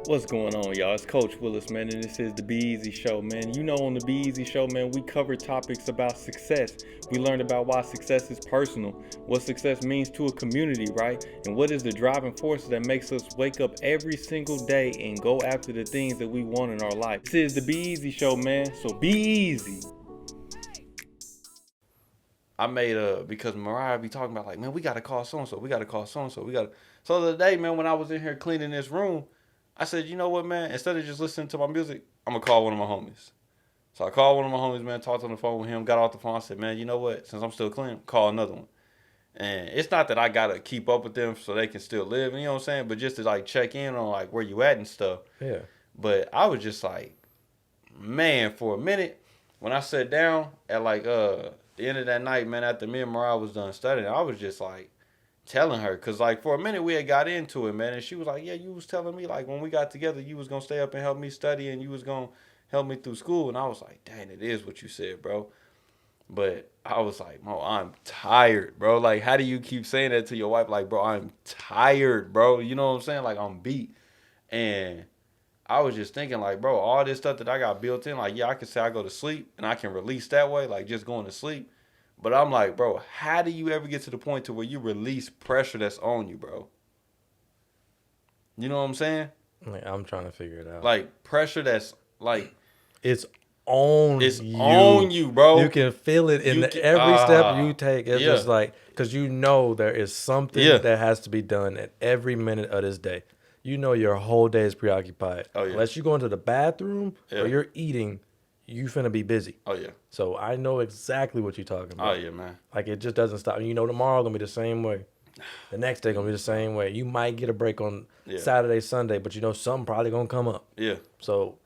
What's going on, y'all? It's Coach Willis, man, and this is the Be Eazy Show, man. You know, on the Be Eazy Show, man, we cover topics about success. We learned about why success is personal, what success means to a community, right? And what is the driving force that makes us wake up every single day and go after the things that we want in our life. This is the Be Eazy Show, man, so be easy. I made because Mariah be talking about, like, man, we got to call so-and-so, So the other day, man, when I was in here cleaning this room, I said, you know what, man? Instead of just listening to my music, I'm going to call one of my homies. So I called one of my homies, man, talked on the phone with him, got off the phone. I said, man, you know what? Since I'm still clean, call another one. And it's not that I got to keep up with them so they can still live, you know what I'm saying? But just to, like, check in on, like, where you at and stuff. Yeah. But I was just like, man, for a minute, when I sat down at, like, the end of that night, man, after me and Mariah was done studying, I was just, like, telling her, because, like, for a minute we had got into it, man, and she was like, yeah, you was telling me, like, when we got together, you was going to stay up and help me study, and you was going to help me through school, and I was like, dang, it is what you said, bro. But I was like, bro, I'm tired, bro. Like, how do you keep saying that to your wife? Like, bro, I'm tired, bro. You know what I'm saying? Like, I'm beat. And I was just thinking, like, bro, all this stuff that I got built in, like, yeah, I can say I go to sleep, and I can release that way, like, just going to sleep. But I'm like, bro, how do you ever get to the point to where you release pressure that's on you, bro? You know what I'm saying? Like, I'm trying to figure it out. Like, pressure that's, like... It's on you, bro. You can feel it in every step you take. It's just like, because you know there is something that has to be done at every minute of this day. You know your whole day is preoccupied. Oh, yeah. Unless you go into the bathroom or you're eating, you finna be busy. Oh, yeah. So I know exactly what you're talking about. Oh, yeah, man. Like, it just doesn't stop. You know, tomorrow gonna be the same way. The next day gonna be the same way. You might get a break on Saturday, Sunday, but you know something probably gonna come up. Yeah. So,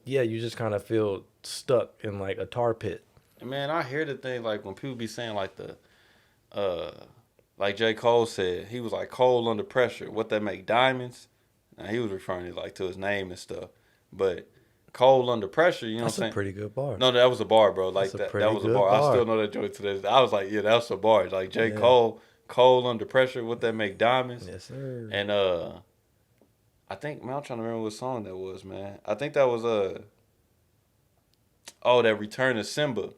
yeah, you just kind of feel stuck in, like, a tar pit. Man, I hear the thing, like, when people be saying, like, like J. Cole said, he was like, cold under pressure. What that make diamonds? Now, he was referring to, like, to his name and stuff. But cold under pressure, you know what I'm saying? That's a pretty good bar. No, that was a bar, bro. Like, that was a bar. I still know that joint today. I was like, yeah, that's a bar. Like, J. Cole, cold under pressure. What that make diamonds? Yes, sir. And I think, man, I'm trying to remember what song that was, man. I think that was that Return of Simba.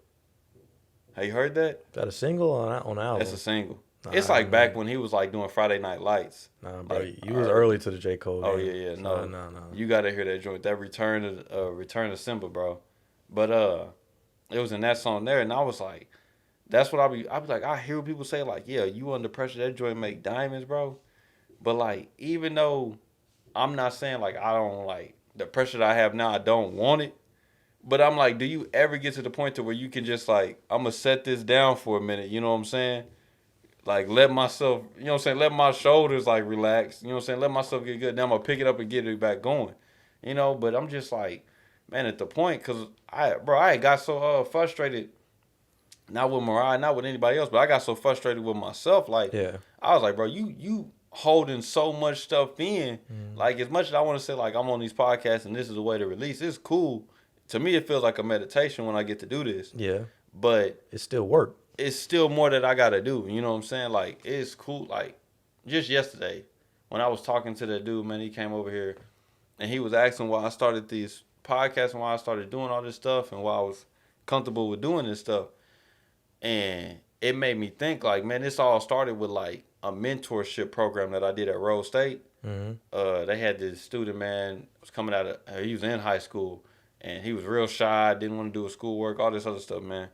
Have you heard that? Is that a single on the album? That's a single. It's like back when he was like doing Friday Night Lights. Nah, bro, like, you was early to the J. Cole game. Oh, yeah. No. You got to hear that joint. That Return of Simba, bro. But it was in that song there, and I was like, that's what I be like, I hear people say, like, yeah, you under pressure, that joint make diamonds, bro. But, like, even though I'm not saying, like, I don't, like, the pressure that I have now, I don't want it. But I'm like, do you ever get to the point to where you can just, like, I'm going to set this down for a minute, you know what I'm saying? Like, let myself, you know what I'm saying, let my shoulders, like, relax, you know what I'm saying, let myself get good, then I'm going to pick it up and get it back going, you know? But I'm just like, man, at the point, because I got so frustrated, not with Mariah, not with anybody else, but I got so frustrated with myself, like, I was like, bro, you holding so much stuff in, like, as much as I want to say, like, I'm on these podcasts and this is a way to release, it's cool. To me, it feels like a meditation when I get to do this. Yeah. But it's still work. It's still more that I got to do. You know what I'm saying? Like, it's cool. Like, just yesterday, when I was talking to that dude, man, he came over here, and he was asking why I started these podcasts and why I started doing all this stuff and why I was comfortable with doing this stuff. And it made me think, like, man, this all started with, like, a mentorship program that I did at Rose State. Mm-hmm. They had this student, man, was coming out of, he was in high school. And he was real shy, didn't want to do his schoolwork, all this other stuff, man.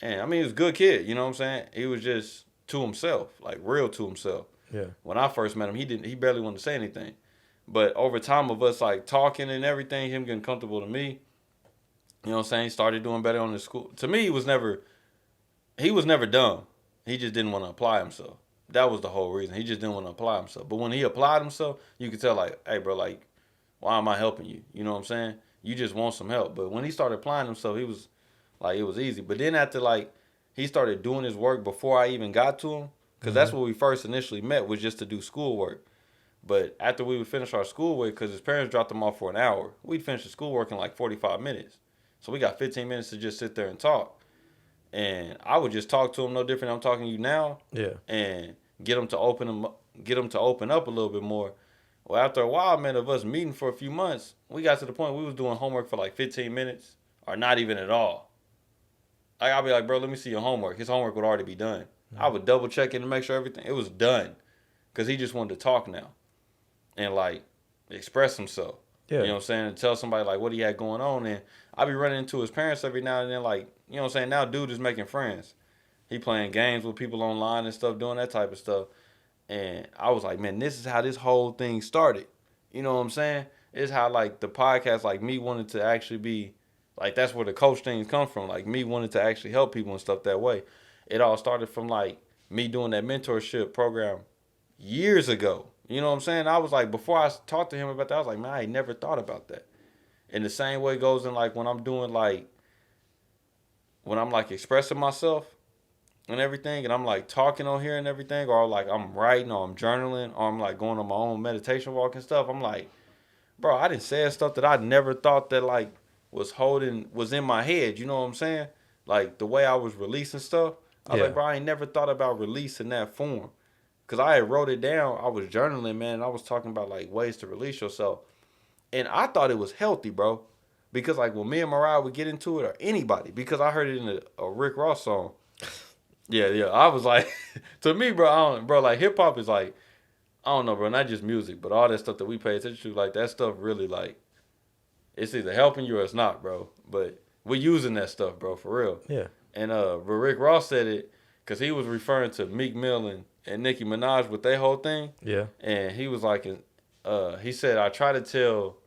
And, I mean, he was a good kid, you know what I'm saying? He was just to himself, like real to himself. Yeah. When I first met him, he barely wanted to say anything. But over time of us, like, talking and everything, him getting comfortable to me, you know what I'm saying? He started doing better on his school. To me, he was never dumb. He just didn't want to apply himself. That was the whole reason. He just didn't want to apply himself. But when he applied himself, you could tell, like, hey, bro, like, why am I helping you? You know what I'm saying? You just want some help. But when he started applying himself, he was like, it was easy. But then after, like, he started doing his work before I even got to him, because that's what we first initially met, was just to do schoolwork. But after we would finish our schoolwork, because his parents dropped him off for an hour, we'd finish the schoolwork in like 45 minutes. So we got 15 minutes to just sit there and talk. And I would just talk to him no different than I'm talking to you now. Yeah. And get him to open up a little bit more. Well, after a while, man, of us meeting for a few months, we got to the point we was doing homework for like 15 minutes or not even at all. Like, I'll be like, bro, let me see your homework. His homework would already be done. I would double check it and make sure everything, it was done. Because he just wanted to talk now and, like, express himself. Yeah. You know what I'm saying? And tell somebody, like, what he had going on. And I be running into his parents every now and then, like, you know what I'm saying? Now dude is making friends. He playing games with people online and stuff, doing that type of stuff. And I was like, man, this is how this whole thing started. You know what I'm saying? It's how, like, the podcast, like, me wanted to actually be, like, that's where the coach things come from. Like, me wanted to actually help people and stuff that way. It all started from, like, me doing that mentorship program years ago. You know what I'm saying? I was like, before I talked to him about that, I was like, man, I ain't never thought about that. And the same way goes in, like, when I'm doing, like, when I'm, like, expressing myself and everything, and I'm, like, talking on here and everything, or, like, I'm writing, or I'm journaling, or I'm, like, going on my own meditation walk and stuff, I'm like, bro, I done said stuff that I never thought that, like, was in my head. You know what I'm saying? Like, the way I was releasing stuff, I was like, bro, I ain't never thought about releasing that form. Because I had wrote it down. I was journaling, man. And I was talking about, like, ways to release yourself. And I thought it was healthy, bro. Because, like, when me and Mariah would get into it, or anybody, because I heard it in a Rick Ross song. Yeah. I was like, to me, bro, like, hip-hop is, like, I don't know, bro, not just music, but all that stuff that we pay attention to, like, that stuff really, like, it's either helping you or it's not, bro. But we're using that stuff, bro, for real. Yeah. And Rick Ross said it because he was referring to Meek Mill and Nicki Minaj with their whole thing. Yeah. And he was like, he said, I try to tell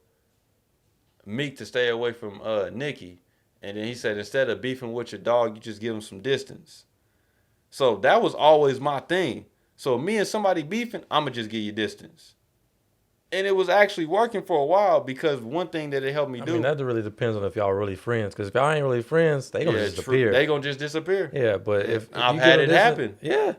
Meek to stay away from Nicki. And then he said, instead of beefing with your dog, you just give him some distance. So that was always my thing. So me and somebody beefing, I'm going to just give you distance. And it was actually working for a while because one thing that it helped me do. I mean, that really depends on if y'all are really friends. Because if y'all ain't really friends, they gonna disappear. They gonna just disappear. Yeah, but if I've had it happen. Yeah.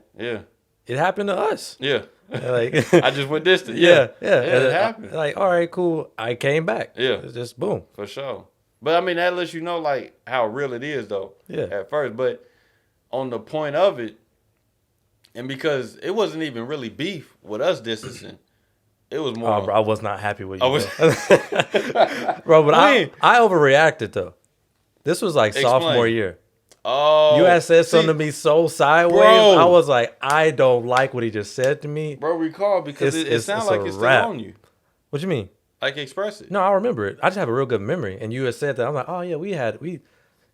It happened to us. Yeah. Like I just went distant. Yeah. It happened. Like, all right, cool. I came back. Yeah. It's just boom. For sure. But I mean, that lets you know like how real it is though. Yeah. At first, but on the point of it, and because it wasn't even really beef with us distancing. It was more. Oh, bro, I was not happy with you. Bro, but I overreacted though. This was like sophomore year. Oh, you had said something to me so sideways. Bro, I was like, I don't like what he just said to me. Bro, recall because it sounds like it's still on you. What you mean? Like express it. No, I remember it. I just have a real good memory. And you had said that. I'm like, oh yeah,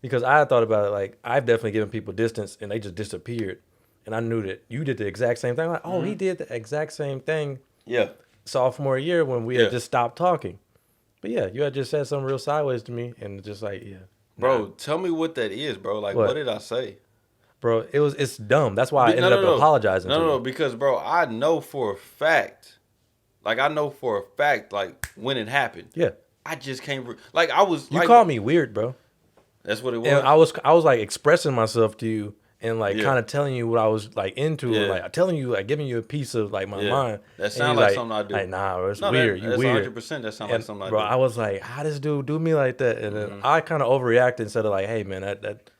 because I had thought about it. Like I've definitely given people distance and they just disappeared. And I knew that you did the exact same thing. I'm like, oh, he did the exact same thing. Yeah. Sophomore year when we had just stopped talking. But yeah, you had just said something real sideways to me and just like, yeah. Bro, tell me what that is, bro. Like, what did I say? Bro, it's dumb. That's why I ended up apologizing to you. No, because, bro, I know for a fact, like, when it happened. Yeah. I just can't, I was. You called me weird, bro. That's what it was. And I was like, expressing myself to you. And like kind of telling you what I was like into, like telling you, like giving you a piece of like my mind. That sounds like something I do. Like nah, it's weird. You weird. 100%. That sounds like something I do. Bro, I was like, how does dude do me like that? And then I kind of overreacted instead of like, hey man, that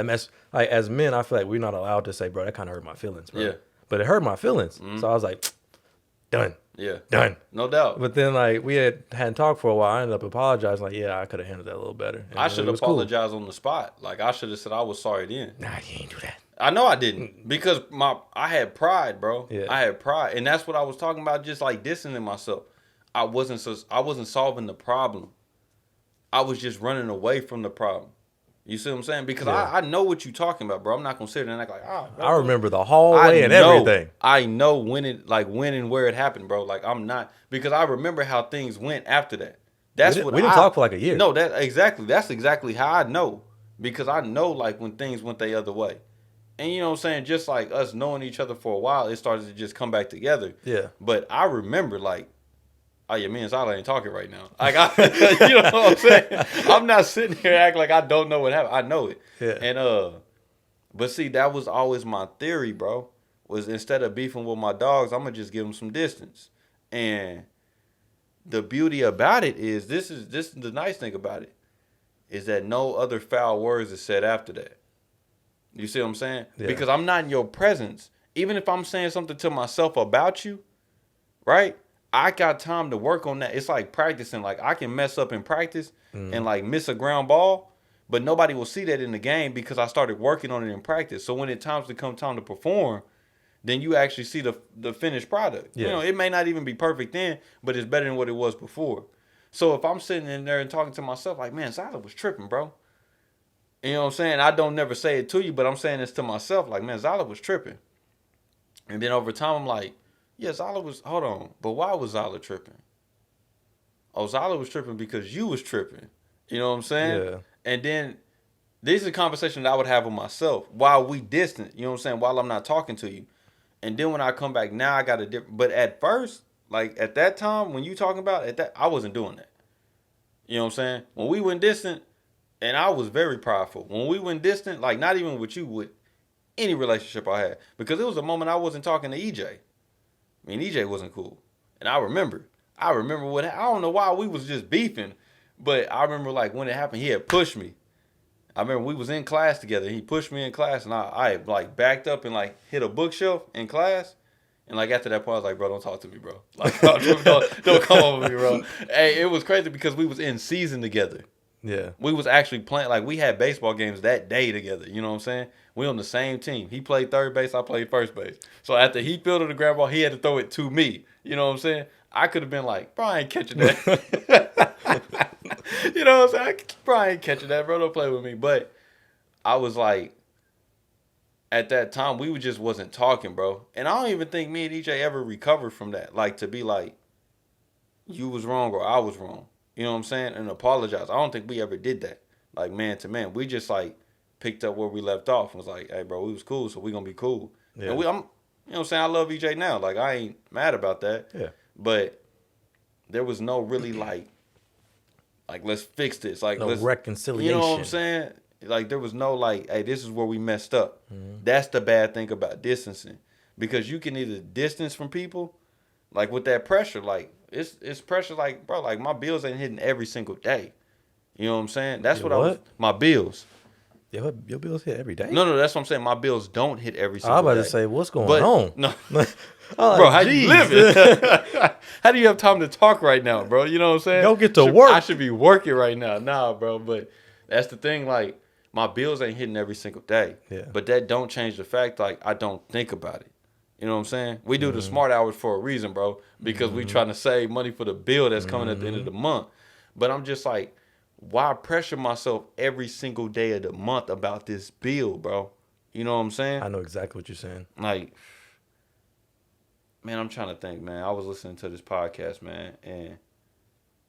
mess. Like as men, I feel like we're not allowed to say, bro, that kind of hurt my feelings, bro. Yeah. But it hurt my feelings, so I was like, done. Yeah. Done. No doubt. But then like we hadn't talked for a while. I ended up apologizing. Like yeah, I could have handled that a little better. And I should have apologized on the spot. Like I should have said I was sorry then. Nah, you ain't do that. I know I didn't because I had pride, bro. Yeah. I had pride, and that's what I was talking about. Just like distancing myself, I wasn't solving the problem. I was just running away from the problem. You see what I'm saying? Because I know what you're talking about, bro. I'm not gonna sit there and act like I remember the hallway and everything. I know when and where it happened, bro. Like I'm not because I remember how things went after that. That's we didn't talk for like a year. No, that's exactly how I know because I know like when things went the other way. And you know what I'm saying? Just like us knowing each other for a while, it started to just come back together. Yeah. But I remember like, oh yeah, me and Zyler ain't talking right now. Like you know what I'm saying? I'm not sitting here acting like I don't know what happened. I know it. Yeah. And but see, that was always my theory, bro. Was instead of beefing with my dogs, I'm gonna just give them some distance. And the beauty about it is this is the nice thing about it is that no other foul words is said after that. You see what I'm saying? Yeah. Because I'm not in your presence. Even if I'm saying something to myself about you, right? I got time to work on that. It's like practicing. Like I can mess up in practice and like miss a ground ball, but nobody will see that in the game because I started working on it in practice. So when it time to perform, then you actually see the finished product. Yeah. You know, it may not even be perfect then, but it's better than what it was before. So if I'm sitting in there and talking to myself like, man, Zyler was tripping, bro. You know what I'm saying? I don't never say it to you, but I'm saying this to myself like, man, Zyler was tripping. And then over time, I'm like, yeah, Zyler was, hold on, but why was Zyler tripping? Oh, Zyler was tripping because you was tripping. You know what I'm saying? Yeah. And then this is a conversation that I would have with myself while we distant. You know what I'm saying? While I'm not talking to you. And then when I come back now, I got a different. But at first, like at that time when you talking about at that, I wasn't doing that. You know what I'm saying? When we went distant, and I was very prideful. When we went distant, like not even with you, with any relationship I had, because it was a moment I wasn't talking to EJ. I mean, EJ wasn't cool, and I remember what I don't know why we was just beefing, but I remember like when it happened, he had pushed me. I remember we was in class together. He pushed me in class, and I like backed up and like hit a bookshelf in class. And like after that point, I was like, bro, don't talk to me, bro. Like, don't come over me, bro. Hey, it was crazy because we was in season together. Yeah. We was actually playing, like we had baseball games that day together. You know what I'm saying? We on the same team. He played third base, I played first base. So after he fielded the ground ball, he had to throw it to me. You know what I'm saying? I could have been like, bro, I ain't catching that. You know what I'm saying? Bro, I ain't catching that, bro. Don't play with me. But I was like, at that time, we just wasn't talking, bro. And I don't even think me and EJ ever recovered from that. Like, to be like, you was wrong or I was wrong. You know what I'm saying? And apologize. I don't think we ever did that. Like, man to man. We just, like, picked up where we left off and was like, hey, bro, we was cool, so we gonna be cool. Yeah. And you know what I'm saying? I love EJ now. Like, I ain't mad about that. Yeah. But there was no really, like, let's fix this. Like, no reconciliation. You know what I'm saying? Like, there was no, like, hey, this is where we messed up. Mm-hmm. That's the bad thing about distancing. Because you can either distance from people, like, with that pressure. Like, it's pressure, like, bro, like, my bills ain't hitting every single day. You know what I'm saying? That's my bills. Your bills hit every day? No, that's what I'm saying. My bills don't hit every single day. I was about to say, what's going on? No. Bro, how you living? How do you have time to talk right now, bro? You know what I'm saying? Go get to work. I should be working right now. Nah, bro, but that's the thing, like, my bills ain't hitting every single day. Yeah. But that don't change the fact, like, I don't think about it. You know what I'm saying? We do the smart hours for a reason, bro, because we trying to save money for the bill that's coming at the end of the month. But I'm just like, why pressure myself every single day of the month about this bill, bro? You know what I'm saying? I know exactly what you're saying. Like, man, I'm trying to think, man. I was listening to this podcast, man,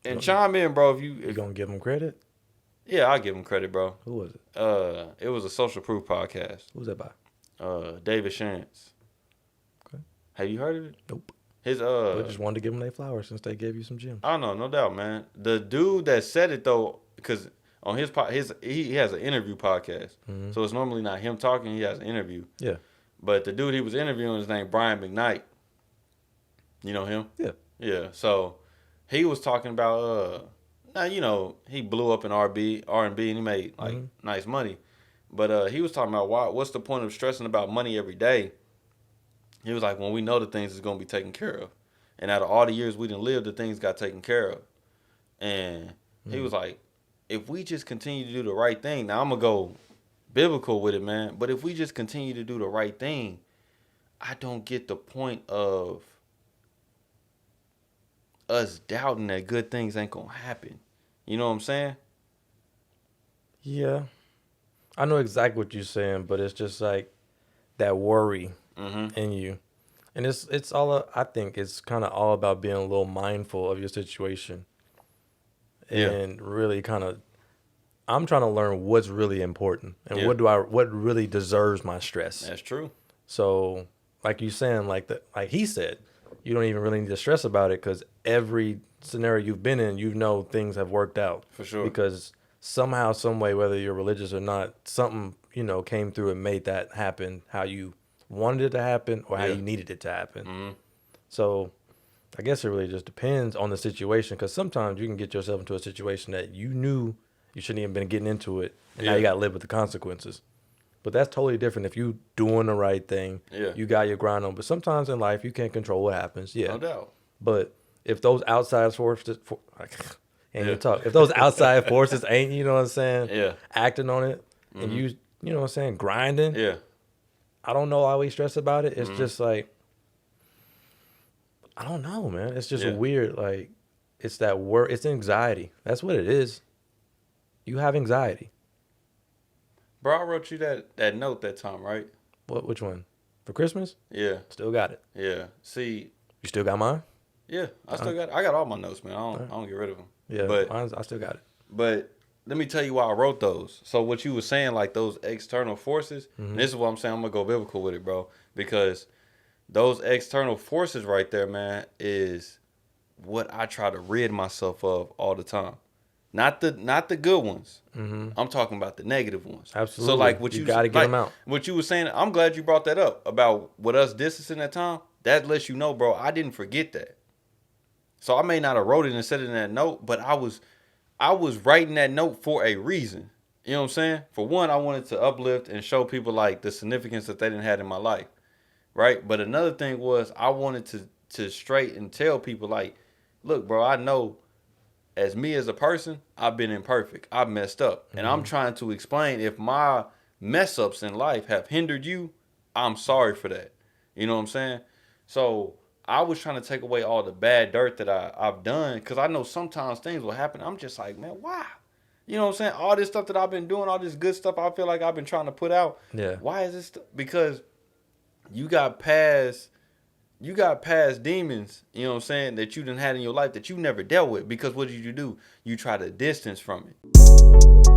and chime in, bro. If you gonna give them credit? Yeah, I'll give him credit, bro. Who was it? It was a Social Proof podcast. Who's that by? David Shantz. Okay. Have you heard of it? Nope. His I just wanted to give them their flowers since they gave you some gems. I know, no doubt, man. The dude that said it though, because on he has an interview podcast, so it's normally not him talking. He has an interview. Yeah. But the dude he was interviewing is named Brian McKnight. You know him? Yeah. Yeah. So he was talking about now you know he blew up in R&B, and he made like nice money, but he was talking about what's the point of stressing about money every day? He was like, when we know the things is gonna be taken care of, and out of all the years we didn't live, the things got taken care of, and he was like, if we just continue to do the right thing, now I'm gonna go biblical with it, man. But if we just continue to do the right thing, I don't get the point of us doubting that good things ain't gonna happen. You know what I'm saying? Yeah. I know exactly what you're saying, but it's just like that worry in you. And it's all, I think it's kind of all about being a little mindful of your situation. And really kind of, I'm trying to learn what's really important and what really deserves my stress. That's true. So like you saying, like he said, you don't even really need to stress about it because every scenario you've been in, you know things have worked out. For sure. Because somehow, some way, whether you're religious or not, something, came through and made that happen how you wanted it to happen or how you needed it to happen. So I guess it really just depends on the situation because sometimes you can get yourself into a situation that you knew you shouldn't even been getting into it and now you got to live with the consequences. But that's totally different if you doing the right thing. Yeah. You got your grind on. But sometimes in life, you can't control what happens. Yeah. No doubt. But if those outside forces, Yeah. if those outside forces ain't, you know what I'm saying, Yeah. acting on it, and you know what I'm saying, grinding. Yeah. I don't know why we stress about it. It's just like, I don't know, man. It's just weird. Like, it's that word. It's anxiety. That's what it is. You have anxiety. Bro, I wrote you that note that time, right? What? Which one? For Christmas? Yeah. Still got it. Yeah. See. You still got mine? Yeah, I got all my notes, man. I don't get rid of them. Yeah, but I still got it. But let me tell you why I wrote those. So what you were saying, like those external forces, and this is what I'm saying. I'm gonna go biblical with it, bro, because those external forces right there, man, is what I try to rid myself of all the time. Not the good ones. I'm talking about the negative ones. Absolutely. So like what you got to get them out. What you were saying, I'm glad you brought that up about with us distancing that time. That lets you know, bro, I didn't forget that. So I may not have wrote it and said it in that note, but I was writing that note for a reason. You know what I'm saying? For one, I wanted to uplift and show people like the significance that they didn't have in my life. Right? But another thing was I wanted to straight and tell people like, look, bro, I know as me as a person, I've been imperfect. I've messed up. And I'm trying to explain if my mess ups in life have hindered you, I'm sorry for that. You know what I'm saying? So I was trying to take away all the bad dirt that I've done, because I know sometimes things will happen. I'm just like, man, why? You know what I'm saying? All this stuff that I've been doing, all this good stuff I feel like I've been trying to put out. Yeah. Why is this? Because you got past demons, you know what I'm saying, that you done had in your life that you never dealt with. Because what did you do? You try to distance from it.